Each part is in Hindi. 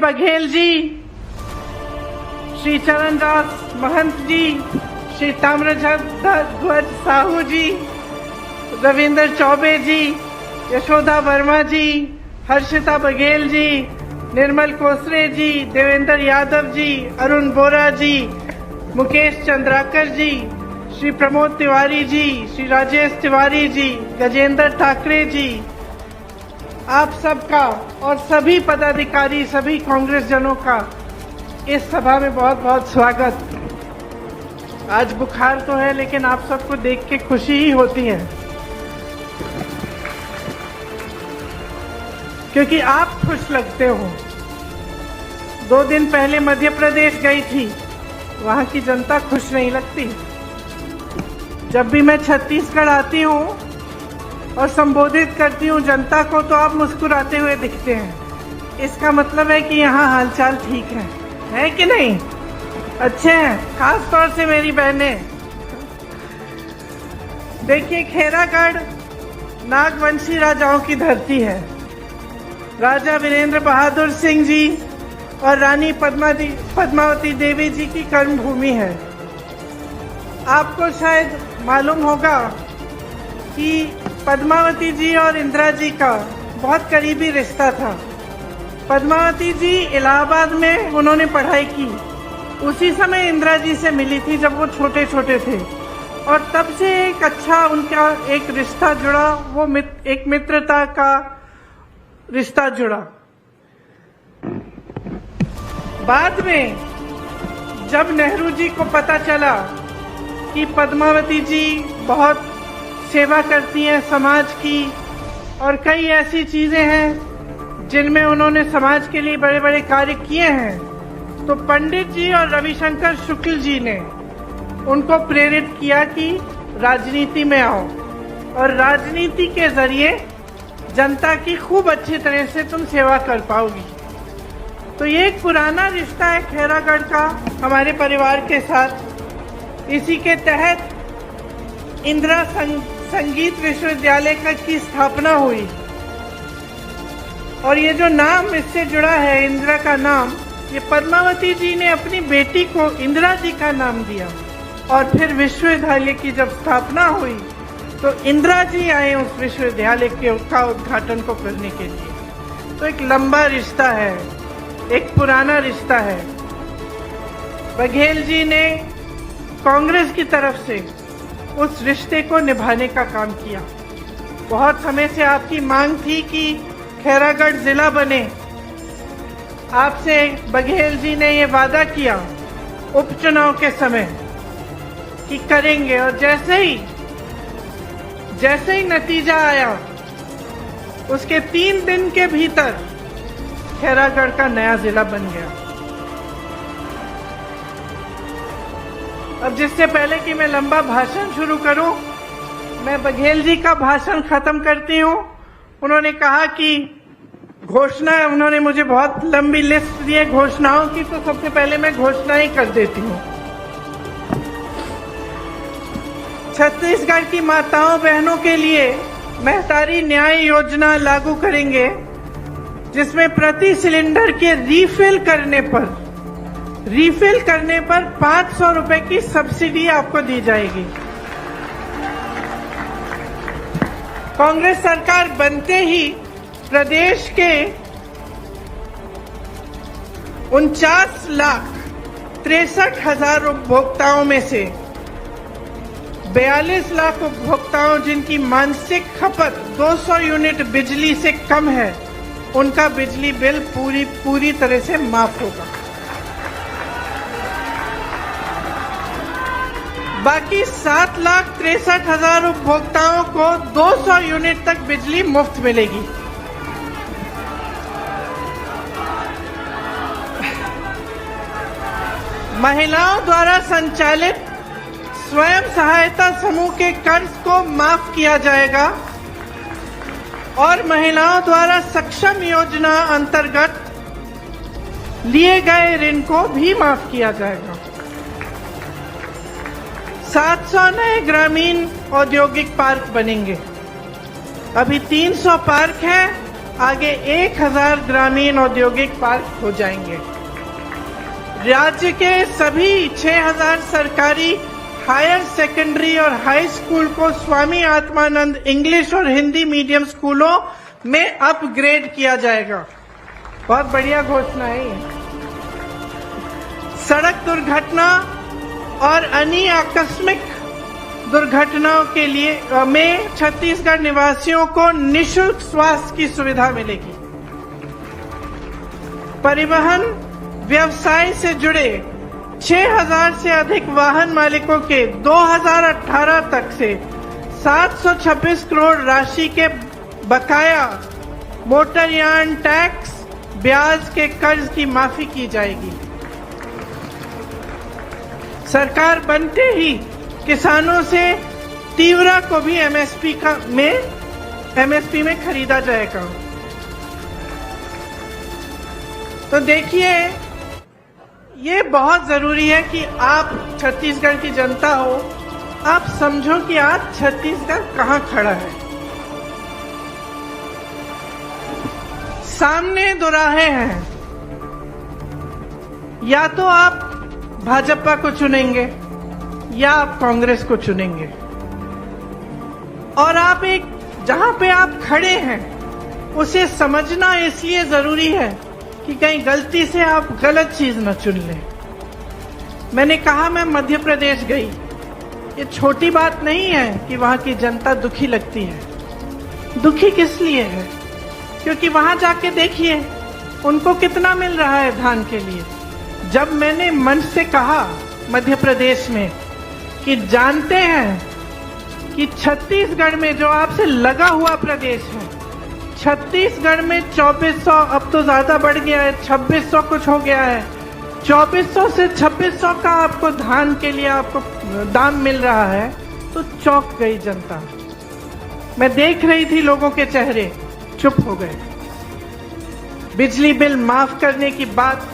बघेल जी, श्री चरणदास महंत जी, श्री ताम्रध्वज साहू जी, रविंद्र चौबे जी, यशोदा वर्मा जी, हर्षिता बघेल जी, निर्मल कोसरे जी, देवेंद्र यादव जी, अरुण बोरा जी, मुकेश चंद्राकर जी, श्री प्रमोद तिवारी जी, श्री राजेश तिवारी जी, गजेंद्र ठाकरे जी, आप सबका और सभी पदाधिकारी, सभी कांग्रेस जनों का इस सभा में बहुत बहुत स्वागत। आज बुखार तो है, लेकिन आप सबको देख के खुशी ही होती है, क्योंकि आप खुश लगते हो। 2 दिन पहले मध्य प्रदेश गई थी, वहां की जनता खुश नहीं लगती। जब भी मैं छत्तीसगढ़ आती हूँ और संबोधित करती हूँ जनता को, तो आप मुस्कुराते हुए दिखते हैं। इसका मतलब है कि यहाँ हालचाल ठीक है कि नहीं? अच्छे हैं, खास तौर से मेरी बहनें। देखिए, खेरागढ़ नागवंशी राजाओं की धरती है। राजा वीरेंद्र बहादुर सिंह जी और रानी पद्मावती देवी जी की कर्मभूमि है। आपको शायद मालूम होगा कि पद्मावती जी और इंदिरा जी का बहुत करीबी रिश्ता था। पद्मावती जी इलाहाबाद में उन्होंने पढ़ाई की, उसी समय इंदिरा जी से मिली थी जब वो छोटे छोटे थे, और तब से एक अच्छा उनका एक रिश्ता जुड़ा, वो एक मित्रता का रिश्ता जुड़ा। बाद में जब नेहरू जी को पता चला कि पद्मावती जी बहुत सेवा करती हैं समाज की, और कई ऐसी चीजें हैं जिनमें उन्होंने समाज के लिए बड़े बड़े कार्य किए हैं, तो पंडित जी और रविशंकर शुक्ल जी ने उनको प्रेरित किया कि राजनीति में आओ, और राजनीति के जरिए जनता की खूब अच्छी तरह से तुम सेवा कर पाओगी। तो ये एक पुराना रिश्ता है खेरागढ़ का हमारे परिवार के साथ। इसी के तहत इंदिरा संगीत विश्वविद्यालय की स्थापना हुई, और ये जो नाम इससे जुड़ा है, इंदिरा का नाम, ये पद्मावती जी ने अपनी बेटी को इंदिरा जी का नाम दिया। और फिर विश्वविद्यालय की जब स्थापना हुई तो इंदिरा जी आए उस विश्वविद्यालय का उद्घाटन को करने के लिए। तो एक लंबा रिश्ता है, एक पुराना रिश्ता है। बघेल जी ने कांग्रेस की तरफ से उस रिश्ते को निभाने का काम किया। बहुत समय से आपकी मांग थी कि खैरागढ़ जिला बने। आपसे बघेल जी ने ये वादा किया उपचुनाव के समय कि करेंगे, और जैसे ही नतीजा आया, उसके 3 दिन के भीतर खैरागढ़ का नया जिला बन गया। अब जिससे पहले कि मैं लंबा भाषण शुरू करूं, मैं बघेल जी का भाषण खत्म करती हूं। उन्होंने कहा कि घोषणा, उन्होंने मुझे बहुत लंबी लिस्ट दी है घोषणाओं की, तो सबसे पहले मैं घोषणा ही कर देती हूं। छत्तीसगढ़ की माताओं बहनों के लिए महतारी न्याय योजना लागू करेंगे, जिसमें प्रति सिलेंडर के रिफिल करने पर 500 रुपए की सब्सिडी आपको दी जाएगी। कांग्रेस सरकार बनते ही प्रदेश के 49,63,000 उपभोक्ताओं में से 42 लाख उपभोक्ताओं जिनकी मासिक खपत 200 यूनिट बिजली से कम है, उनका बिजली बिल पूरी तरह से माफ होगा। बाकी 7,63,000 उपभोक्ताओं को 200 यूनिट तक बिजली मुफ्त मिलेगी। महिलाओं द्वारा संचालित स्वयं सहायता समूह के कर्ज को माफ किया जाएगा, और महिलाओं द्वारा सक्षम योजना अंतर्गत लिए गए ऋण को भी माफ किया जाएगा। 700 नए ग्रामीण औद्योगिक पार्क बनेंगे। अभी 300 पार्क हैं, आगे 1000 ग्रामीण औद्योगिक पार्क हो जाएंगे। राज्य के सभी 6000 सरकारी हायर सेकेंडरी और हाई स्कूल को स्वामी आत्मानंद इंग्लिश और हिंदी मीडियम स्कूलों में अपग्रेड किया जाएगा। बहुत बढ़िया घोषणा है ये। सड़क दुर्घटना और अन्य आकस्मिक दुर्घटनाओं के लिए में छत्तीसगढ़ निवासियों को निःशुल्क स्वास्थ्य की सुविधा मिलेगी। परिवहन व्यवसाय से जुड़े 6000 से अधिक वाहन मालिकों के 2018 तक से 726 करोड़ राशि के बकाया मोटरयान टैक्स ब्याज के कर्ज की माफी की जाएगी। सरकार बनते ही किसानों से तीवरा को भी एमएसपी में खरीदा जाएगा। तो देखिए, ये बहुत जरूरी है कि आप छत्तीसगढ़ की जनता हो, आप समझो कि आज छत्तीसगढ़ कहां खड़ा है। सामने दो राहें हैं, या तो आप भाजपा को चुनेंगे या आप कांग्रेस को चुनेंगे। और आप एक जहां पे आप खड़े हैं उसे समझना इसलिए जरूरी है कि कहीं गलती से आप गलत चीज न चुन लें। मैंने कहा मैं मध्य प्रदेश गई, ये छोटी बात नहीं है कि वहां की जनता दुखी लगती है। दुखी किस लिए है? क्योंकि वहां जाके देखिए उनको कितना मिल रहा है धान के लिए। जब मैंने मंच से कहा मध्य प्रदेश में कि जानते हैं कि छत्तीसगढ़ में जो आपसे लगा हुआ प्रदेश है, छत्तीसगढ़ में 2400, अब तो ज्यादा बढ़ गया है, 2600 कुछ हो गया है, 2400 से 2600 का आपको धान के लिए आपको दाम मिल रहा है, तो चौंक गई जनता। मैं देख रही थी लोगों के चेहरे चुप हो गए। बिजली बिल माफ करने की बात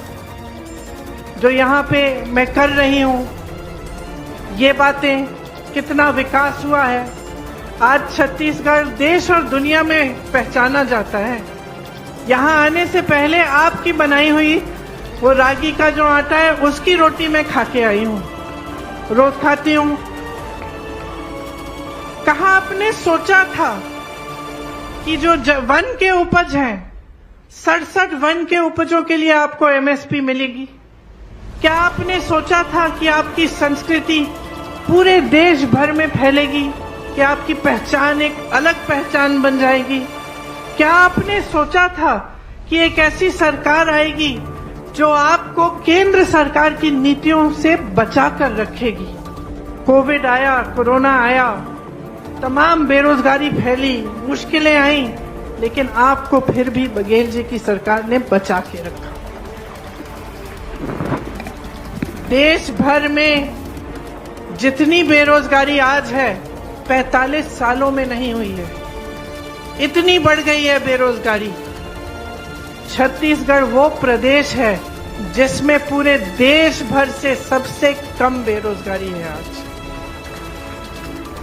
जो यहाँ पे मैं कर रही हूँ, ये बातें, कितना विकास हुआ है। आज छत्तीसगढ़ देश और दुनिया में पहचाना जाता है। यहाँ आने से पहले आपकी बनाई हुई वो रागी का जो आटा है उसकी रोटी मैं खा के आई हूँ, रोज खाती हूँ। कहाँ आपने सोचा था कि जो वन के उपज हैं, 67 वन के उपजों के लिए आपको एमएसपी मिलेगी? क्या आपने सोचा था कि आपकी संस्कृति पूरे देश भर में फैलेगी, कि आपकी पहचान एक अलग पहचान बन जाएगी? क्या आपने सोचा था कि एक ऐसी सरकार आएगी जो आपको केंद्र सरकार की नीतियों से बचा कर रखेगी? कोविड आया, कोरोना आया, तमाम बेरोजगारी फैली, मुश्किलें आई, लेकिन आपको फिर भी बघेल जी की सरकार ने बचा के रखा। देश भर में जितनी बेरोजगारी आज है 45 सालों में नहीं हुई है, इतनी बढ़ गई है बेरोजगारी। छत्तीसगढ़ वो प्रदेश है जिसमें पूरे देश भर से सबसे कम बेरोजगारी है। आज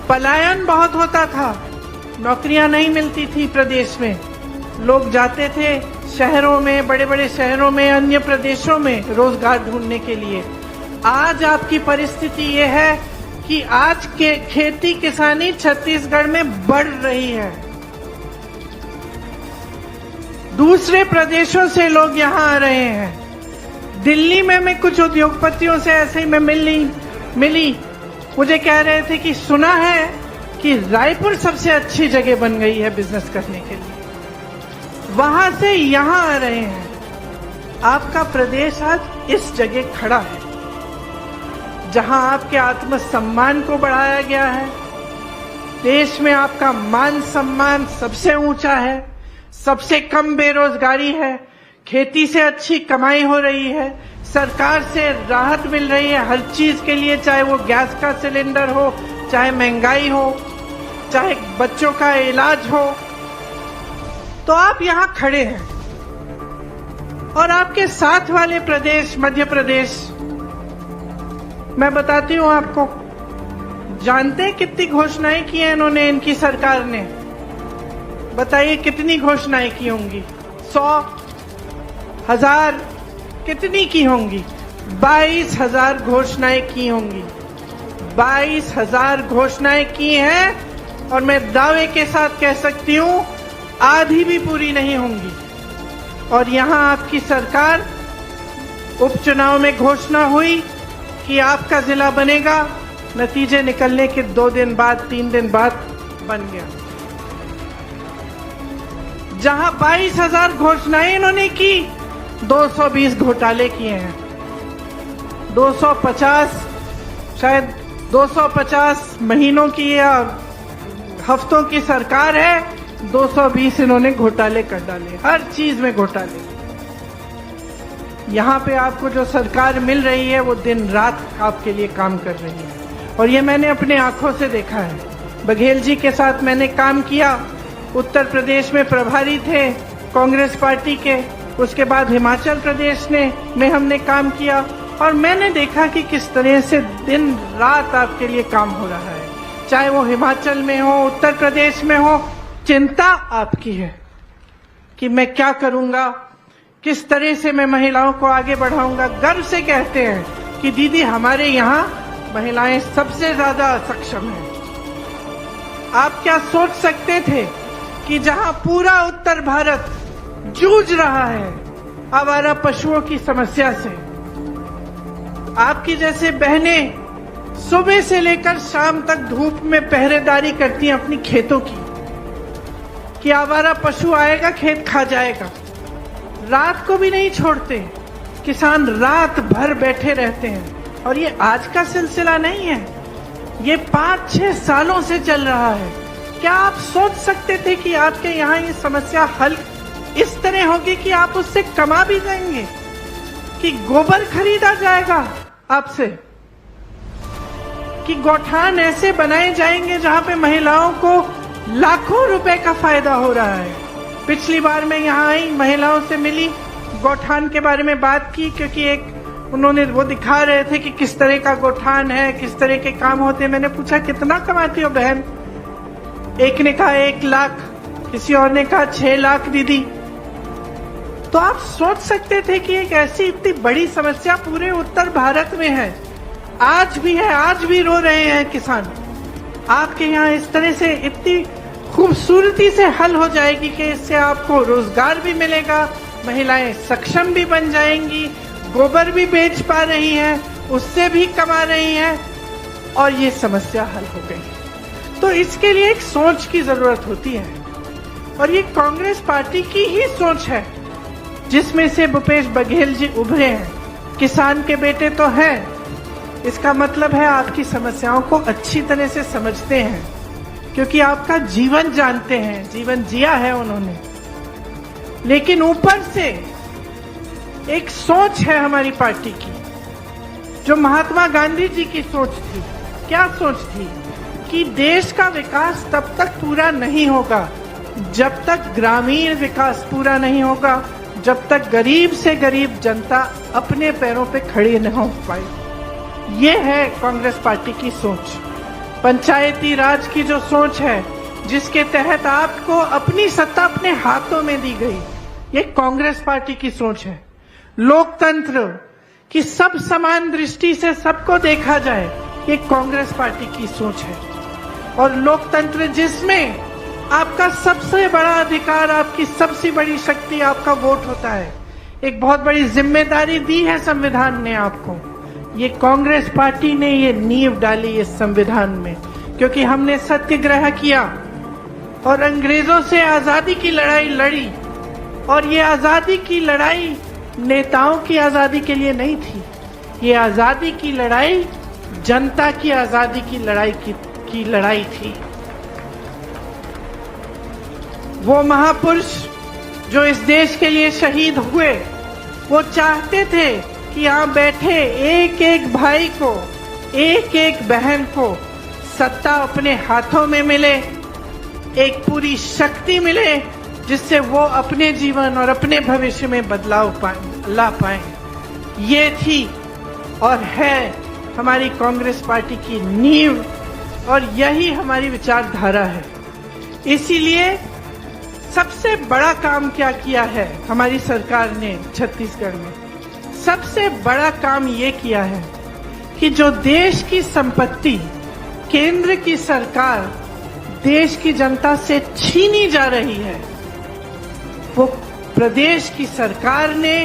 पलायन बहुत होता था, नौकरियां नहीं मिलती थी प्रदेश में, लोग जाते थे शहरों में, बड़े बड़े शहरों में, अन्य प्रदेशों में रोजगार ढूंढने के लिए। आज आपकी परिस्थिति ये है कि आज के खेती किसानी छत्तीसगढ़ में बढ़ रही है। दूसरे प्रदेशों से लोग यहाँ आ रहे हैं। दिल्ली में मैं कुछ उद्योगपतियों से ऐसे ही मैं मिली, मुझे कह रहे थे कि सुना है कि रायपुर सबसे अच्छी जगह बन गई है बिजनेस करने के लिए, वहां से यहाँ आ रहे हैं। आपका प्रदेश आज इस जगह खड़ा है जहां आपके आत्मसम्मान को बढ़ाया गया है, देश में आपका मान सम्मान सबसे ऊंचा है, सबसे कम बेरोजगारी है, खेती से अच्छी कमाई हो रही है, सरकार से राहत मिल रही है हर चीज के लिए, चाहे वो गैस का सिलेंडर हो, चाहे महंगाई हो, चाहे बच्चों का इलाज हो। तो आप यहाँ खड़े हैं और आपके साथ वाले प्रदेश मध्य प्रदेश, मैं बताती हूँ आपको, जानते हैं कितनी घोषणाएं की हैं इन्होंने, इनकी सरकार ने? बताइए कितनी घोषणाएं की होंगी? 100, 1000, कितनी की होंगी? 22,000 घोषणाएं की होंगी। 22,000 घोषणाएं की हैं और मैं दावे के साथ कह सकती हूं आधी भी पूरी नहीं होंगी। और यहां आपकी सरकार, उपचुनाव में घोषणा हुई कि आपका जिला बनेगा, नतीजे निकलने के 2 दिन बाद, 3 दिन बाद बन गया। जहां 22,000 घोषणाएं इन्होंने की, 220 घोटाले किए हैं। 250, शायद 250 महीनों की या हफ्तों की सरकार है, 220 इन्होंने घोटाले कर डाले, हर चीज में घोटाले। यहाँ पे आपको जो सरकार मिल रही है वो दिन रात आपके लिए काम कर रही है, और ये मैंने अपने आंखों से देखा है। बघेल जी के साथ मैंने काम किया, उत्तर प्रदेश में प्रभारी थे कांग्रेस पार्टी के, उसके बाद हिमाचल प्रदेश में हमने काम किया, और मैंने देखा कि किस तरह से दिन रात आपके लिए काम हो रहा है। चाहे वो हिमाचल में हो, उत्तर प्रदेश में हो, चिंता आपकी है कि मैं क्या करूंगा, किस तरह से मैं महिलाओं को आगे बढ़ाऊंगा। गर्व से कहते हैं कि दीदी हमारे यहाँ महिलाएं सबसे ज्यादा सक्षम हैं। आप क्या सोच सकते थे कि जहां पूरा उत्तर भारत जूझ रहा है आवारा पशुओं की समस्या से, आपकी जैसे बहनें सुबह से लेकर शाम तक धूप में पहरेदारी करती हैं अपनी खेतों की, कि आवारा पशु आएगा खेत खा जाएगा, रात को भी नहीं छोड़ते, किसान रात भर बैठे रहते हैं। और ये आज का सिलसिला नहीं है, ये 5-6 सालों से चल रहा है। क्या आप सोच सकते थे कि आपके यहाँ ये समस्या हल इस तरह होगी कि आप उससे कमा भी जाएंगे, कि गोबर खरीदा जाएगा आपसे, कि गौठान ऐसे बनाए जाएंगे जहां पे महिलाओं को लाखों रुपए का फायदा हो रहा है। पिछली बार मैं यहाँ आई, महिलाओं से मिली, गौठान के बारे में बात की, क्योंकि एक उन्होंने वो दिखा रहे थे कि किस तरह का गौठान है, किस तरह के काम होते हैं। मैंने पूछा कितना कमाती हो बहन? एक ने कहा 1 लाख, किसी और ने कहा 6 लाख दीदी। तो आप सोच सकते थे कि एक ऐसी इतनी बड़ी समस्या पूरे उत्तर भारत में है, आज भी है, आज भी रो रहे हैं किसान। आपके यहाँ इस तरह से इतनी खूबसूरती से हल हो जाएगी कि इससे आपको रोजगार भी मिलेगा, महिलाएं सक्षम भी बन जाएंगी, गोबर भी बेच पा रही हैं, उससे भी कमा रही हैं, और ये समस्या हल हो गई। तो इसके लिए एक सोच की जरूरत होती है, और ये कांग्रेस पार्टी की ही सोच है, जिसमें से भूपेश बघेल जी उभरे हैं। किसान के बेटे तो हैं, इसका मतलब है आपकी समस्याओं को अच्छी तरह से समझते हैं, क्योंकि आपका जीवन जानते हैं, जीवन जिया है उन्होंने। लेकिन ऊपर से एक सोच है हमारी पार्टी की, जो महात्मा गांधी जी की सोच थी। क्या सोच थी? कि देश का विकास तब तक पूरा नहीं होगा जब तक ग्रामीण विकास पूरा नहीं होगा, जब तक गरीब से गरीब जनता अपने पैरों पे खड़ी न हो पाए। ये है कांग्रेस पार्टी की सोच। पंचायती राज की जो सोच है, जिसके तहत आपको अपनी सत्ता अपने हाथों में दी गई, ये कांग्रेस पार्टी की सोच है। लोकतंत्र की सब समान दृष्टि से सबको देखा जाए, ये कांग्रेस पार्टी की सोच है। और लोकतंत्र जिसमें आपका सबसे बड़ा अधिकार, आपकी सबसे बड़ी शक्ति आपका वोट होता है। एक बहुत बड़ी जिम्मेदारी दी है संविधान ने आपको। ये कांग्रेस पार्टी ने ये नींव डाली इस संविधान में, क्योंकि हमने सत्याग्रह किया और अंग्रेजों से आजादी की लड़ाई लड़ी। और ये आजादी की लड़ाई नेताओं की आजादी के लिए नहीं थी, ये आजादी की लड़ाई जनता की आजादी की लड़ाई थी। वो महापुरुष जो इस देश के लिए शहीद हुए, वो चाहते थे कि यहाँ बैठे एक एक भाई को, एक एक बहन को सत्ता अपने हाथों में मिले, एक पूरी शक्ति मिले, जिससे वो अपने जीवन और अपने भविष्य में बदलाव ला पाए। ये थी और है हमारी कांग्रेस पार्टी की नींव, और यही हमारी विचारधारा है। इसीलिए सबसे बड़ा काम क्या किया है हमारी सरकार ने छत्तीसगढ़ में? सबसे बड़ा काम ये किया है कि जो देश की संपत्ति केंद्र की सरकार देश की जनता से छीनी जा रही है, वो प्रदेश की सरकार ने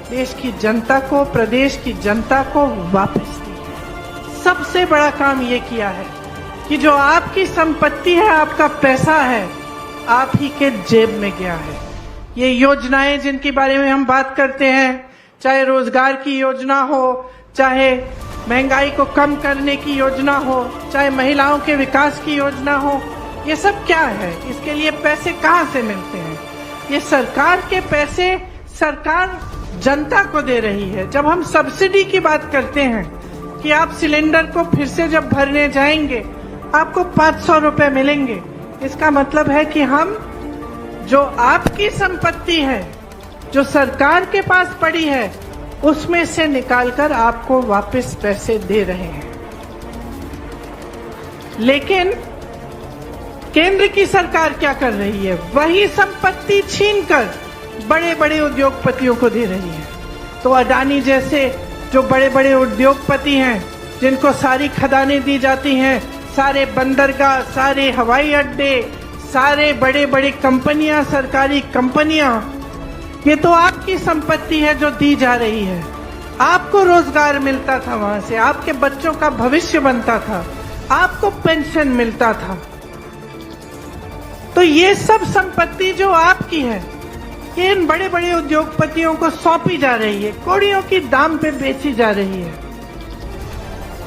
देश की जनता को, प्रदेश की जनता को वापस दी है। सबसे बड़ा काम ये किया है कि जो आपकी संपत्ति है, आपका पैसा है, आप ही के जेब में गया है। ये योजनाएं जिनके बारे में हम बात करते हैं, चाहे रोजगार की योजना हो, चाहे महंगाई को कम करने की योजना हो, चाहे महिलाओं के विकास की योजना हो, ये सब क्या है? इसके लिए पैसे कहाँ से मिलते हैं? ये सरकार के पैसे सरकार जनता को दे रही है। जब हम सब्सिडी की बात करते हैं कि आप सिलेंडर को फिर से जब भरने जाएंगे आपको 500 रुपए मिलेंगे, इसका मतलब है कि हम जो आपकी संपत्ति है, जो सरकार के पास पड़ी है, उसमें से निकालकर आपको वापस पैसे दे रहे हैं। लेकिन केंद्र की सरकार क्या कर रही है? वही संपत्ति छीनकर बड़े बड़े उद्योगपतियों को दे रही है। तो अडानी जैसे जो बड़े बड़े उद्योगपति हैं, जिनको सारी खदानें दी जाती हैं, सारे बंदरगाह, सारे हवाई अड्डे, सारे बड़े बड़े कंपनियां, सरकारी कंपनियां, ये तो आपकी संपत्ति है जो दी जा रही है। आपको रोजगार मिलता था वहां से, आपके बच्चों का भविष्य बनता था, आपको पेंशन मिलता था। तो ये सब संपत्ति जो आपकी है, ये इन बड़े बड़े उद्योगपतियों को सौंपी जा रही है, कौड़ियों की दाम पे बेची जा रही है,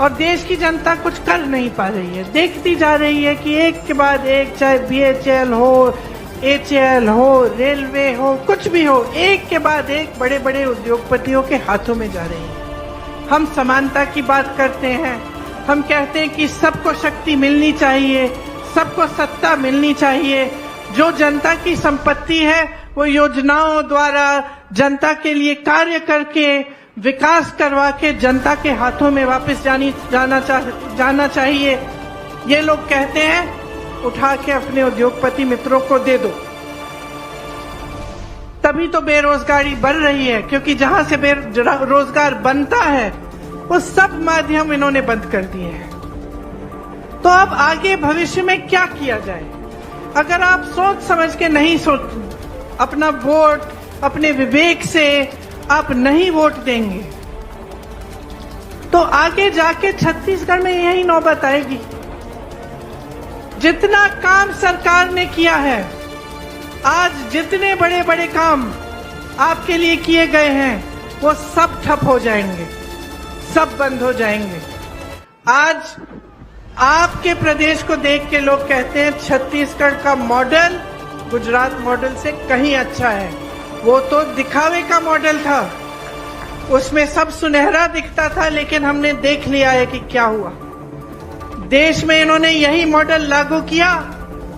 और देश की जनता कुछ कर नहीं पा रही है। देखती जा रही है कि एक के बाद एक, चाहे BHEL हो, HAL हो, रेलवे हो, कुछ भी हो, एक के बाद एक बड़े बड़े उद्योगपतियों के हाथों में जा रही है। हम समानता की बात करते हैं, हम कहते हैं कि सबको शक्ति मिलनी चाहिए, सबको सत्ता मिलनी चाहिए। जो जनता की संपत्ति है वो योजनाओं द्वारा जनता के लिए कार्य करके, विकास करवा के जनता के हाथों में वापस जाना चाहिए। ये लोग कहते हैं उठा के अपने उद्योगपति मित्रों को दे दो। तभी तो बेरोजगारी बढ़ रही है, क्योंकि जहां से रोजगार बनता है वो सब माध्यम इन्होंने बंद कर दिए हैं। तो अब आगे भविष्य में क्या किया जाए? अगर आप सोच समझ के नहीं अपना वोट अपने विवेक से आप नहीं वोट देंगे, तो आगे जाके छत्तीसगढ़ में यही नौबत आएगी। जितना काम सरकार ने किया है, आज जितने बड़े बड़े काम आपके लिए किए गए हैं, वो सब ठप हो जाएंगे, सब बंद हो जाएंगे। आज आपके प्रदेश को देख के लोग कहते हैं छत्तीसगढ़ का मॉडल गुजरात मॉडल से कहीं अच्छा है। वो तो दिखावे का मॉडल था, उसमें सब सुनहरा दिखता था, लेकिन हमने देख लिया है कि क्या हुआ। देश में इन्होंने यही मॉडल लागू किया,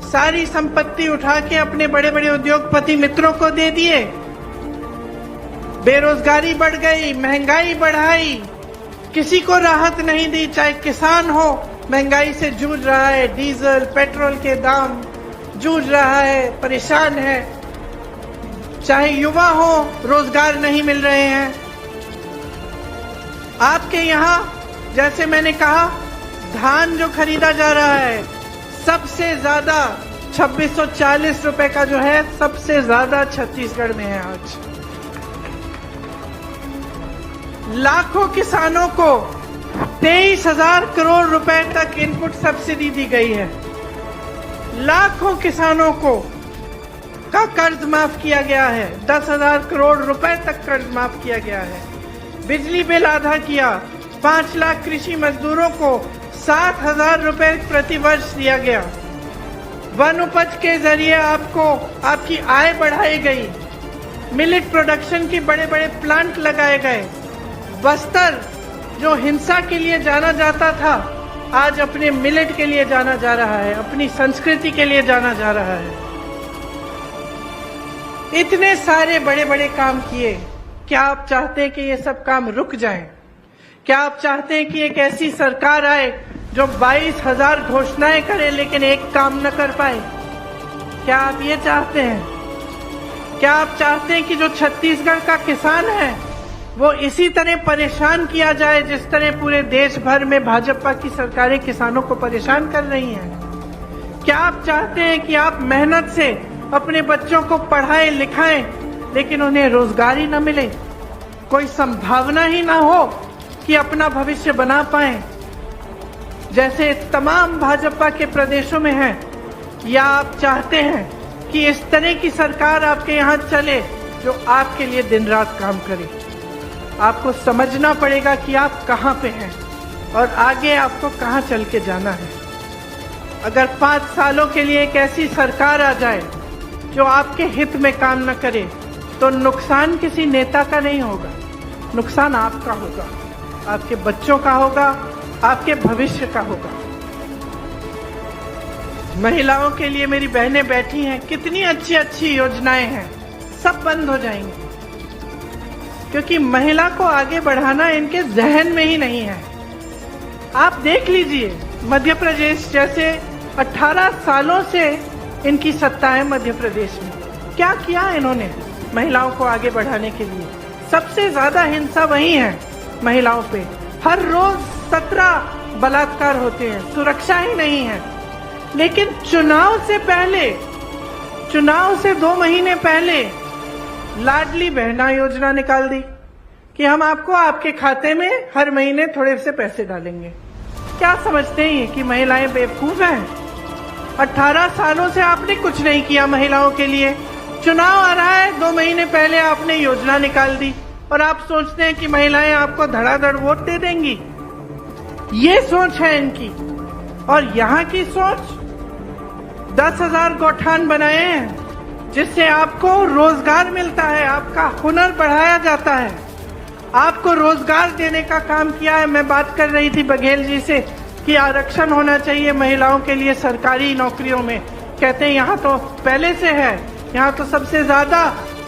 सारी संपत्ति उठा के अपने बड़े बड़े उद्योगपति मित्रों को दे दिए, बेरोजगारी बढ़ गई, महंगाई बढ़ाई, किसी को राहत नहीं दी। चाहे किसान हो, महंगाई से जूझ रहा है, डीजल पेट्रोल के दाम जूझ रहा है, परेशान है। चाहे युवा हो, रोजगार नहीं मिल रहे हैं। आपके यहाँ जैसे मैंने कहा, धान जो खरीदा जा रहा है सबसे ज्यादा 2640 रुपए का जो है, सबसे ज्यादा छत्तीसगढ़ में है। आज लाखों किसानों को 23,000 करोड़ रुपए तक इनपुट सब्सिडी दी गई है। लाखों किसानों को का कर्ज माफ किया गया है, 10,000 करोड़ रुपए तक कर्ज माफ किया गया है। बिजली बिल आधा किया, 5 लाख कृषि मजदूरों को 7,000 रुपए प्रति वर्ष दिया गया। वन उपज के जरिए आपको आपकी आय बढ़ाई गई। मिलेट प्रोडक्शन के बड़े बड़े प्लांट लगाए गए। बस्तर जो हिंसा के लिए जाना जाता था, आज अपने मिलेट के लिए जाना जा रहा है, अपनी संस्कृति के लिए जाना जा रहा है। इतने सारे बड़े बड़े काम किए। क्या आप चाहते हैं कि ये सब काम रुक जाएं? क्या आप चाहते हैं कि एक ऐसी सरकार आए जो 22,000 घोषणाएं करे लेकिन एक काम न कर पाए? क्या आप ये चाहते हैं? क्या आप चाहते हैं कि जो छत्तीसगढ़ का किसान है वो इसी तरह परेशान किया जाए जिस तरह पूरे देश भर में भाजपा की सरकारें किसानों को परेशान कर रही हैं? क्या आप चाहते हैं कि आप मेहनत से अपने बच्चों को पढ़ाएं लिखाएं लेकिन उन्हें रोजगार ही न मिले, कोई संभावना ही ना हो कि अपना भविष्य बना पाएं जैसे तमाम भाजपा के प्रदेशों में है? या आप चाहते हैं कि इस तरह की सरकार आपके यहाँ चले जो आपके लिए दिन रात काम करे? आपको समझना पड़ेगा कि आप कहाँ पे हैं और आगे आपको कहाँ चल के जाना है। अगर 5 सालों के लिए एक ऐसी सरकार आ जाए जो आपके हित में काम न करे तो नुकसान किसी नेता का नहीं होगा, नुकसान आपका होगा, आपके बच्चों का होगा, आपके भविष्य का होगा। महिलाओं के लिए मेरी बहनें बैठी हैं, कितनी अच्छी अच्छी योजनाएं हैं, सब बंद हो जाएंगी क्योंकि महिला को आगे बढ़ाना इनके जहन में ही नहीं है। आप देख लीजिए मध्य प्रदेश जैसे 18 सालों से इनकी सत्ता है मध्य प्रदेश में, क्या किया इन्होंने महिलाओं को आगे बढ़ाने के लिए? सबसे ज्यादा हिंसा वही है महिलाओं पे, हर रोज 17 बलात्कार होते हैं, सुरक्षा ही नहीं है। लेकिन चुनाव से पहले, चुनाव से 2 महीने पहले लाडली बहना योजना निकाल दी कि हम आपको आपके खाते में हर महीने थोड़े से पैसे डालेंगे। क्या समझते हैं कि महिलाएं बेवकूफ हैं? 18 सालों से आपने कुछ नहीं किया महिलाओं के लिए, चुनाव आ रहा है 2 महीने पहले आपने योजना निकाल दी और आप सोचते हैं कि महिलाएं आपको धड़ाधड़ वोट दे देंगी। ये सोच है इनकी। और यहाँ की सोच 10,000 गौठान बनाए हैं जिससे आपको रोजगार मिलता है, आपका हुनर बढ़ाया जाता है, आपको रोजगार देने का काम किया है। मैं बात कर रही थी बघेल जी से कि आरक्षण होना चाहिए महिलाओं के लिए सरकारी नौकरियों में, कहते हैं यहाँ तो पहले से है, यहाँ तो सबसे ज्यादा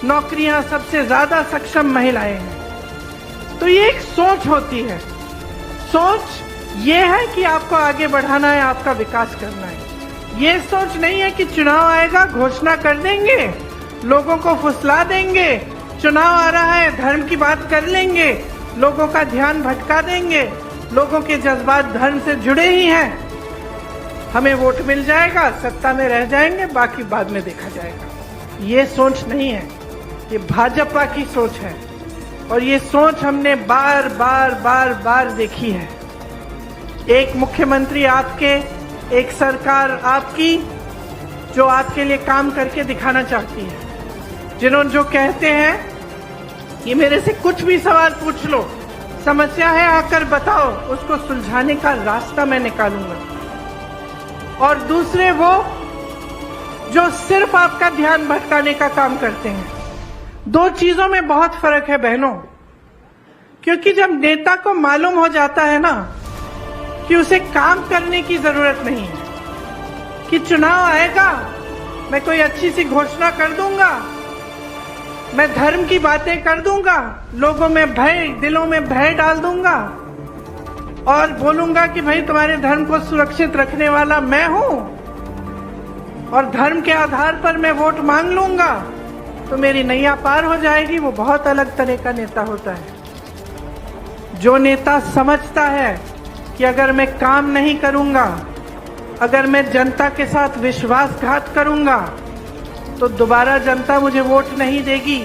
नौकरियां, सबसे ज्यादा सक्षम महिलाएं हैं। तो ये एक सोच होती है, सोच ये है कि आपको आगे बढ़ाना है, आपका विकास करना है। ये सोच नहीं है कि चुनाव आएगा घोषणा कर देंगे, लोगों को फुसला देंगे, चुनाव आ रहा है धर्म की बात कर लेंगे, लोगों का ध्यान भटका देंगे, लोगों के जज्बात धर्म से जुड़े ही हैं, हमें वोट मिल जाएगा, सत्ता में रह जाएंगे, बाकी बाद में देखा जाएगा। ये सोच नहीं है, ये भाजपा की सोच है और ये सोच हमने बार बार बार बार देखी है। एक मुख्यमंत्री आपके, एक सरकार आपकी जो आपके लिए काम करके दिखाना चाहती है, जिन्होंने जो कहते हैं कि मेरे से कुछ भी सवाल पूछ लो, समस्या है आकर बताओ, उसको सुलझाने का रास्ता मैं निकालूंगा। और दूसरे वो जो सिर्फ आपका ध्यान भटकाने का काम करते हैं। 2 चीजों में बहुत फर्क है बहनों, क्योंकि जब नेता को मालूम हो जाता है ना कि उसे काम करने की जरूरत नहीं है, कि चुनाव आएगा मैं कोई अच्छी सी घोषणा कर दूंगा, मैं धर्म की बातें कर दूंगा, लोगों में भय, दिलों में भय डाल दूंगा और बोलूंगा कि भाई तुम्हारे धर्म को सुरक्षित रखने वाला मैं हूं और धर्म के आधार पर मैं वोट मांग लूंगा तो मेरी नैया पार हो जाएगी। वो बहुत अलग तरह का नेता होता है। जो नेता समझता है कि अगर मैं काम नहीं करूंगा, अगर मैं जनता के साथ विश्वासघात करूंगा तो दोबारा जनता मुझे वोट नहीं देगी,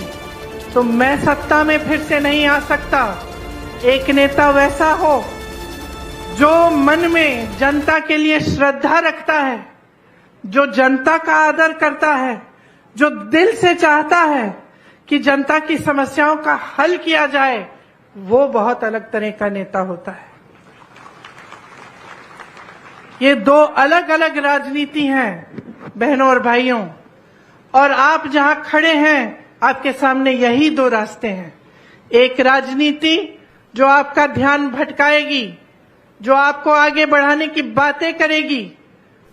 तो मैं सत्ता में फिर से नहीं आ सकता। एक नेता वैसा हो जो मन में जनता के लिए श्रद्धा रखता है, जो जनता का आदर करता है, जो दिल से चाहता है कि जनता की समस्याओं का हल किया जाए, वो बहुत अलग तरह का नेता होता है। ये 2 अलग अलग राजनीति हैं बहनों और भाइयों, और आप जहां खड़े हैं आपके सामने यही 2 रास्ते हैं। एक राजनीति जो आपका ध्यान भटकाएगी, जो आपको आगे बढ़ाने की बातें करेगी,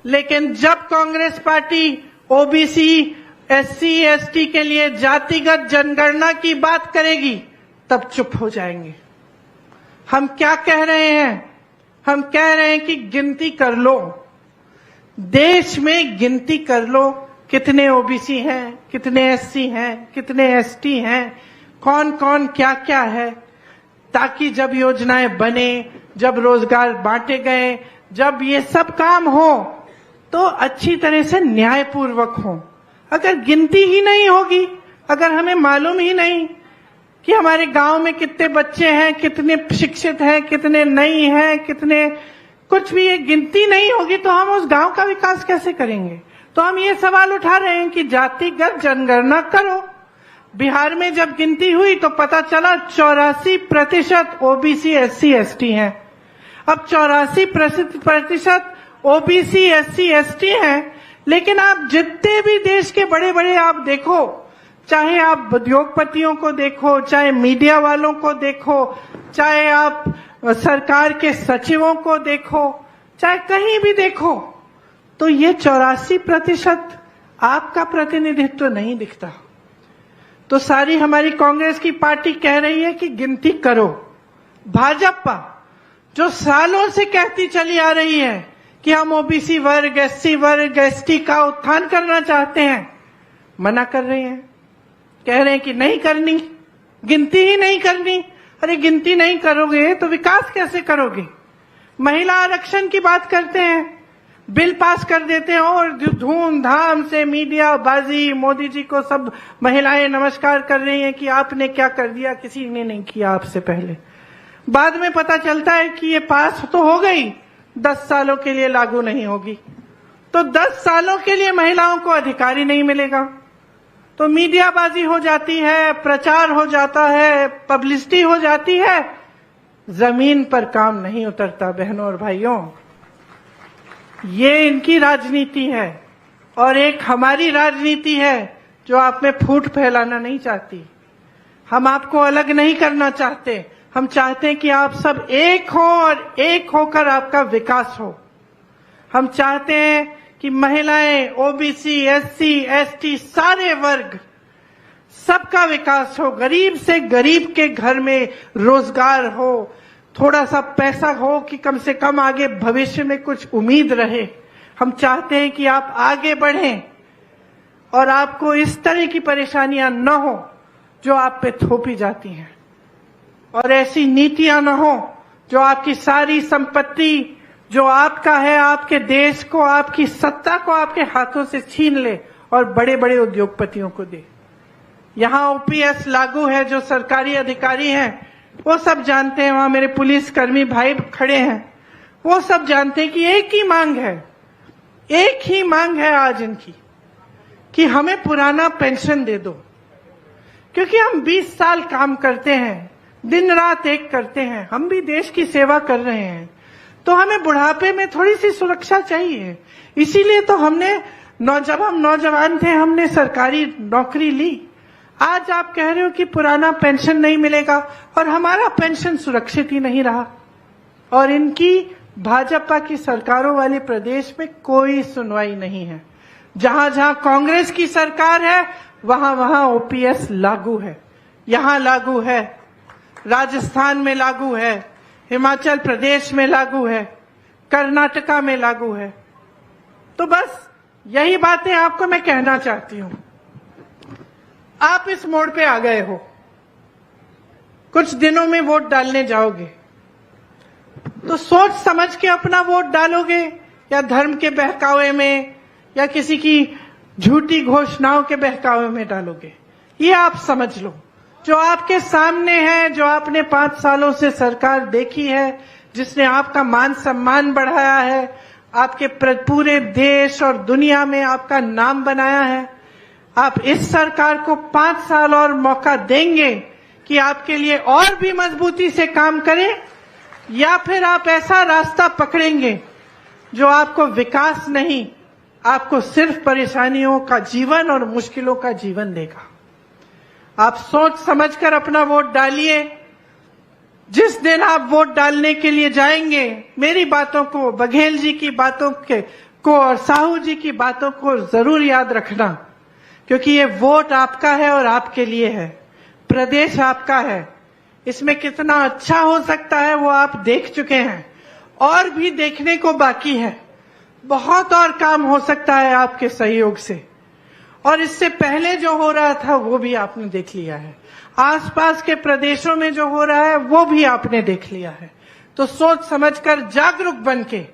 लेकिन जब Congress party OBC, SC, ST के लिए जातिगत जनगणना की बात करेगी तब चुप हो जाएंगे। हम क्या कह रहे हैं? हम कह रहे हैं कि गिनती कर लो, देश में गिनती कर लो, कितने ओबीसी हैं, कितने एससी हैं, कितने एसटी हैं, कौन कौन क्या क्या है, ताकि जब योजनाएं बने, जब रोजगार बांटे गए, जब ये सब काम हो तो अच्छी तरह से न्यायपूर्वक हो। अगर गिनती ही नहीं होगी, अगर हमें मालूम ही नहीं कि हमारे गांव में कितने बच्चे हैं, कितने शिक्षित हैं, कितने नहीं हैं, कितने कुछ भी ये गिनती नहीं होगी, तो हम उस गांव का विकास कैसे करेंगे? तो हम ये सवाल उठा रहे हैं कि जातिगत जनगणना करो। बिहार में जब गिनती हुई तो पता चला 84% ओबीसी एससी एसटी हैं। अब 84% ओबीसी एससी एसटी हैं, लेकिन आप जितने भी देश के बड़े बड़े आप देखो, चाहे आप उद्योगपतियों को देखो, चाहे मीडिया वालों को देखो, चाहे आप सरकार के सचिवों को देखो, चाहे कहीं भी देखो, तो ये 84% आपका प्रतिनिधित्व नहीं दिखता। तो सारी हमारी कांग्रेस की पार्टी कह रही है कि गिनती करो। भाजपा जो सालों से कहती चली आ रही है कि हम ओबीसी वर्ग, एससी वर्ग, एसटी का उत्थान करना चाहते हैं, मना कर रहे हैं, कह रहे हैं कि नहीं करनी, गिनती ही नहीं करनी। अरे गिनती नहीं करोगे तो विकास कैसे करोगे? महिला आरक्षण की बात करते हैं, बिल पास कर देते हो और धूमधाम से मीडिया बाजी, मोदी जी को सब महिलाएं नमस्कार कर रही हैं कि आपने क्या कर दिया, किसी ने नहीं किया आपसे पहले। बाद में पता चलता है कि ये पास तो हो गई, 10 सालों के लिए लागू नहीं होगी। तो 10 सालों के लिए महिलाओं को अधिकार ही नहीं मिलेगा। तो मीडियाबाजी हो जाती है, प्रचार हो जाता है, पब्लिसिटी हो जाती है, जमीन पर काम नहीं उतरता। बहनों और भाइयों, ये इनकी राजनीति है और एक हमारी राजनीति है जो आप में फूट फैलाना नहीं चाहती। हम आपको अलग नहीं करना चाहते, हम चाहते हैं कि आप सब एक हो और एक होकर आपका विकास हो। हम चाहते हैं कि महिलाएं, ओबीसी, एससी, एसटी, सारे वर्ग, सबका विकास हो। गरीब से गरीब के घर में रोजगार हो, थोड़ा सा पैसा हो कि कम से कम आगे भविष्य में कुछ उम्मीद रहे। हम चाहते हैं कि आप आगे बढ़ें और आपको इस तरह की परेशानियां न हो जो आप पे थोपी जाती हैं, और ऐसी नीतियां न हो जो आपकी सारी संपत्ति जो आपका है, आपके देश को, आपकी सत्ता को आपके हाथों से छीन ले और बड़े बड़े उद्योगपतियों को दे। यहां ओपीएस लागू है, जो सरकारी अधिकारी हैं वो सब जानते हैं, वहां मेरे पुलिस कर्मी भाई खड़े हैं, वो सब जानते हैं कि एक ही मांग है, एक ही मांग है आज इनकी कि हमें पुराना पेंशन दे दो। क्योंकि हम 20 साल काम करते हैं, दिन रात एक करते हैं, हम भी देश की सेवा कर रहे हैं, तो हमें बुढ़ापे में थोड़ी सी सुरक्षा चाहिए। इसीलिए तो हमने जब हम नौजवान थे हमने सरकारी नौकरी ली। आज आप कह रहे हो कि पुराना पेंशन नहीं मिलेगा और हमारा पेंशन सुरक्षित ही नहीं रहा। और इनकी भाजपा की सरकारों वाले प्रदेश में कोई सुनवाई नहीं है। जहां जहां कांग्रेस की सरकार है वहां वहां ओपीएस लागू है। यहां लागू है, राजस्थान में लागू है, हिमाचल प्रदेश में लागू है, कर्नाटका में लागू है। तो बस यही बातें आपको मैं कहना चाहती हूं। आप इस मोड़ पे आ गए हो, कुछ दिनों में वोट डालने जाओगे, तो सोच समझ के अपना वोट डालोगे या धर्म के बहकावे में या किसी की झूठी घोषणाओं के बहकावे में डालोगे, ये आप समझ लो। जो आपके सामने है, जो आपने 5 सालों से सरकार देखी है, जिसने आपका मान सम्मान बढ़ाया है, आपके पूरे देश और दुनिया में आपका नाम बनाया है, आप इस सरकार को 5 साल और मौका देंगे कि आपके लिए और भी मजबूती से काम करें, या फिर आप ऐसा रास्ता पकड़ेंगे जो आपको विकास नहीं, आपको सिर्फ परेशानियों का जीवन और मुश्किलों का जीवन देगा। आप सोच समझकर अपना वोट डालिए। जिस दिन आप वोट डालने के लिए जाएंगे, मेरी बातों को, बघेल जी की बातों को और साहू जी की बातों को जरूर याद रखना, क्योंकि ये वोट आपका है और आपके लिए है। प्रदेश आपका है, इसमें कितना अच्छा हो सकता है वो आप देख चुके हैं, और भी देखने को बाकी है। बहुत और काम हो सकता है आपके सहयोग से। और इससे पहले जो हो रहा था वो भी आपने देख लिया है, आसपास के प्रदेशों में जो हो रहा है वो भी आपने देख लिया है। तो सोच समझकर जागरूक बन के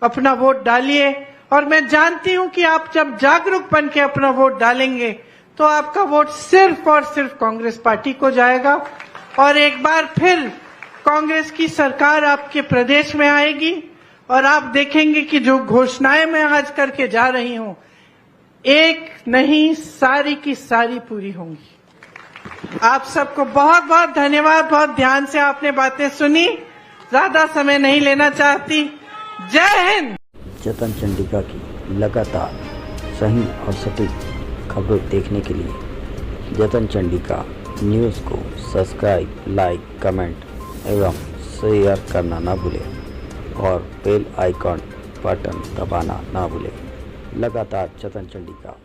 अपना वोट डालिए। और मैं जानती हूं कि आप जब जागरूक बन के अपना वोट डालेंगे तो आपका वोट सिर्फ और सिर्फ कांग्रेस पार्टी को जाएगा और एक बार फिर कांग्रेस की सरकार आपके प्रदेश में आएगी और आप देखेंगे कि जो घोषणाएं मैं आज करके जा रही हूं, एक नहीं सारी की सारी पूरी होंगी। आप सबको बहुत बहुत धन्यवाद। बहुत ध्यान से आपने बातें सुनी, ज्यादा समय नहीं लेना चाहती। जय हिंद। चेतन चंडिका की लगातार सही और सटीक खबरें देखने के लिए चेतन चंडिका न्यूज़ को सब्सक्राइब, लाइक, कमेंट एवं शेयर करना ना भूलें और बेल आइकॉन बटन दबाना ना भूलें। लगातार चेतन चंडिका